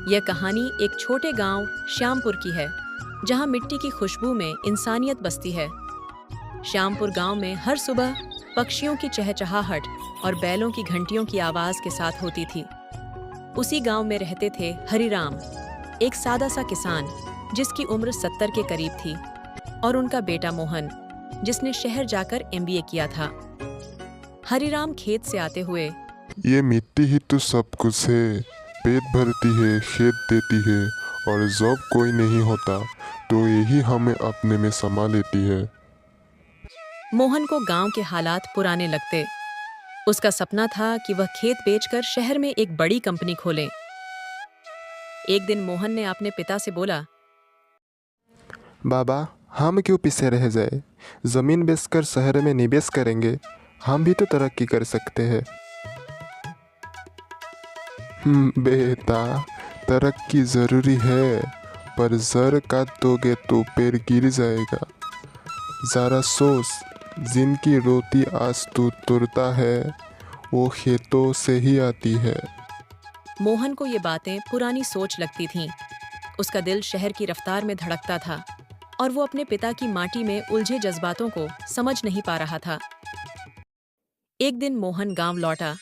यह कहानी एक छोटे गांव श्यामपुर की है, जहां मिट्टी की खुशबू में इंसानियत बसती है। श्यामपुर गांव में हर सुबह पक्षियों की चहचहाहट और बैलों की घंटियों की आवाज के साथ होती थी। उसी गांव में रहते थे हरिराम, एक सादा सा किसान जिसकी उम्र 70 के करीब थी, और उनका बेटा मोहन, जिसने शहर जाकर MBA किया था। हरिराम खेत से आते हुए, ये मिट्टी ही तो सब कुछ है, पेट भरती है, खेत देती है, और जब कोई नहीं होता तो यही हमें अपने में समा लेती है। मोहन को गांव के हालात पुराने लगते। उसका सपना था कि वह खेत बेचकर शहर में एक बड़ी कंपनी खोले। एक दिन मोहन ने अपने पिता से बोला, बाबा, हम क्यों पीछे रह जाए? जमीन बेचकर शहर में निवेश करेंगे, हम भी तो तरक्की कर सकते हैं। बेटा, तरक्की जरूरी है, पर जड़ काट दोगे तो पेड़ गिर जाएगा। जरा सोच, जिनकी रोटी आज तू तोड़ता है वो खेतों से ही आती है। मोहन को ये बातें पुरानी सोच लगती थीं। उसका दिल शहर की रफ्तार में धड़कता था, और वो अपने पिता की माटी में उलझे जज्बातों को समझ नहीं पा रहा था। एक दिन मोहन गांव लौटा।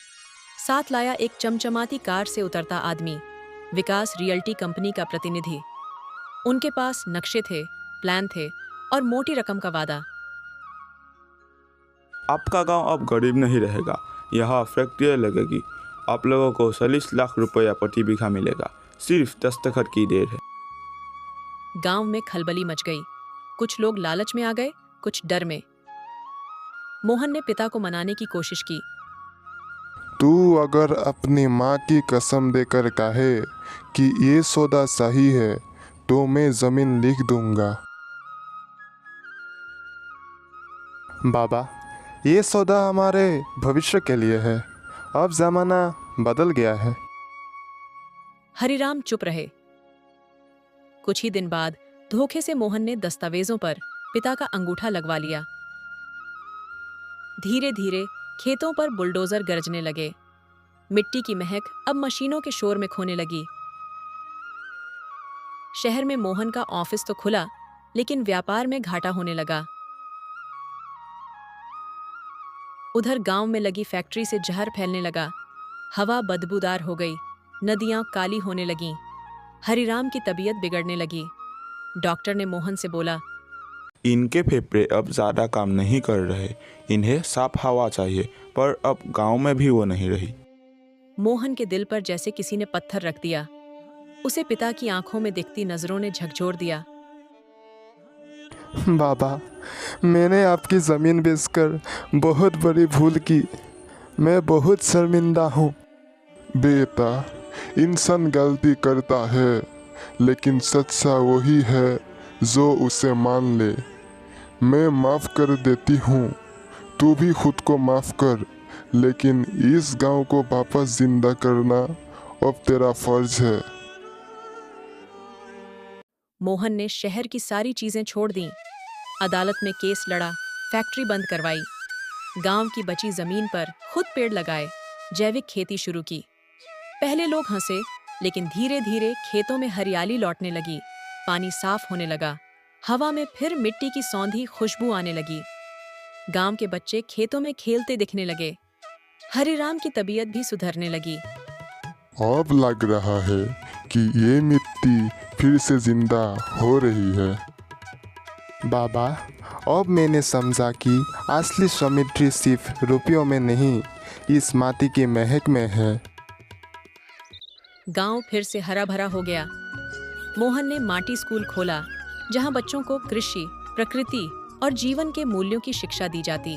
साथ लाया एक चमचमाती कार से उतरता आदमी, विकास रियल्टी कंपनी का प्रतिनिधि। उनके पास नक्शे थे, प्लान थे और मोटी रकम का वादा। आपका गांव अब गरीब नहीं रहेगा, यहाँ फैक्ट्री लगेगी। आप लोगों को 40 लाख रुपया प्रति बीघा मिलेगा, सिर्फ दस्तखत की देर है। गांव में खलबली मच गई। कुछ लोग लालच में आ गए, कुछ डर में। मोहन ने पिता को मनाने की कोशिश की। तू अगर अपनी माँ की कसम देकर कहे कि ये सौदा सही है तो मैं जमीन लिख दूंगा। बाबा, ये सौदा हमारे भविष्य के लिए है। अब जमाना बदल गया है। हरिराम चुप रहे। कुछ ही दिन बाद धोखे से मोहन ने दस्तावेजों पर पिता का अंगूठा लगवा लिया। धीरे धीरे खेतों पर बुलडोजर गरजने लगे। मिट्टी की महक अब मशीनों के शोर में खोने लगी। शहर में मोहन का ऑफिस तो खुला, लेकिन व्यापार में घाटा होने लगा। उधर गांव में लगी फैक्ट्री से जहर फैलने लगा। हवा बदबूदार हो गई, नदियां काली होने लगीं। हरिराम की तबीयत बिगड़ने लगी। डॉक्टर ने मोहन से बोला, इनके फेफड़े अब ज़्यादा काम नहीं कर रहे, इन्हें साफ हवा चाहिए। पर अब गांव में भी वो नहीं रही। मोहन के दिल पर जैसे किसी ने पत्थर रख दिया। उसे पिता की आंखों में दिखती नजरों ने झकझोर दिया। बाबा, मैंने आपकी ज़मीन बेचकर बहुत बड़ी भूल की। मैं बहुत शर्मिंदा हूँ। बेटा, इंसान गलती करता है, लेकिन सच्चा वही है जो उसे मान ले। मैं माफ कर देती हूँ, तू भी खुद को माफ कर, लेकिन इस गांव को वापस जिंदा करना अब तेरा फर्ज है। मोहन ने शहर की सारी चीजें छोड़ दी। अदालत में केस लड़ा, फैक्ट्री बंद करवाई, गांव की बची जमीन पर खुद पेड़ लगाए, जैविक खेती शुरू की। पहले लोग हंसे, लेकिन धीरे धीरे खेतों में हरियाली लौटने लगी। पानी साफ होने लगा। हवा में फिर मिट्टी की सौंधी खुशबू आने लगी। गांव के बच्चे खेतों में खेलते दिखने लगे। हरिराम की तबीयत भी सुधरने लगी। अब लग रहा है कि ये मिट्टी फिर से जिंदा हो रही है। बाबा, अब मैंने समझा कि असली समृद्धि सिर्फ रुपयों में नहीं, इस माटी की महक में है। गांव फिर से हरा भरा हो गया। मोहन ने माटी स्कूल खोला, जहां बच्चों को कृषि, प्रकृति और जीवन के मूल्यों की शिक्षा दी जाती।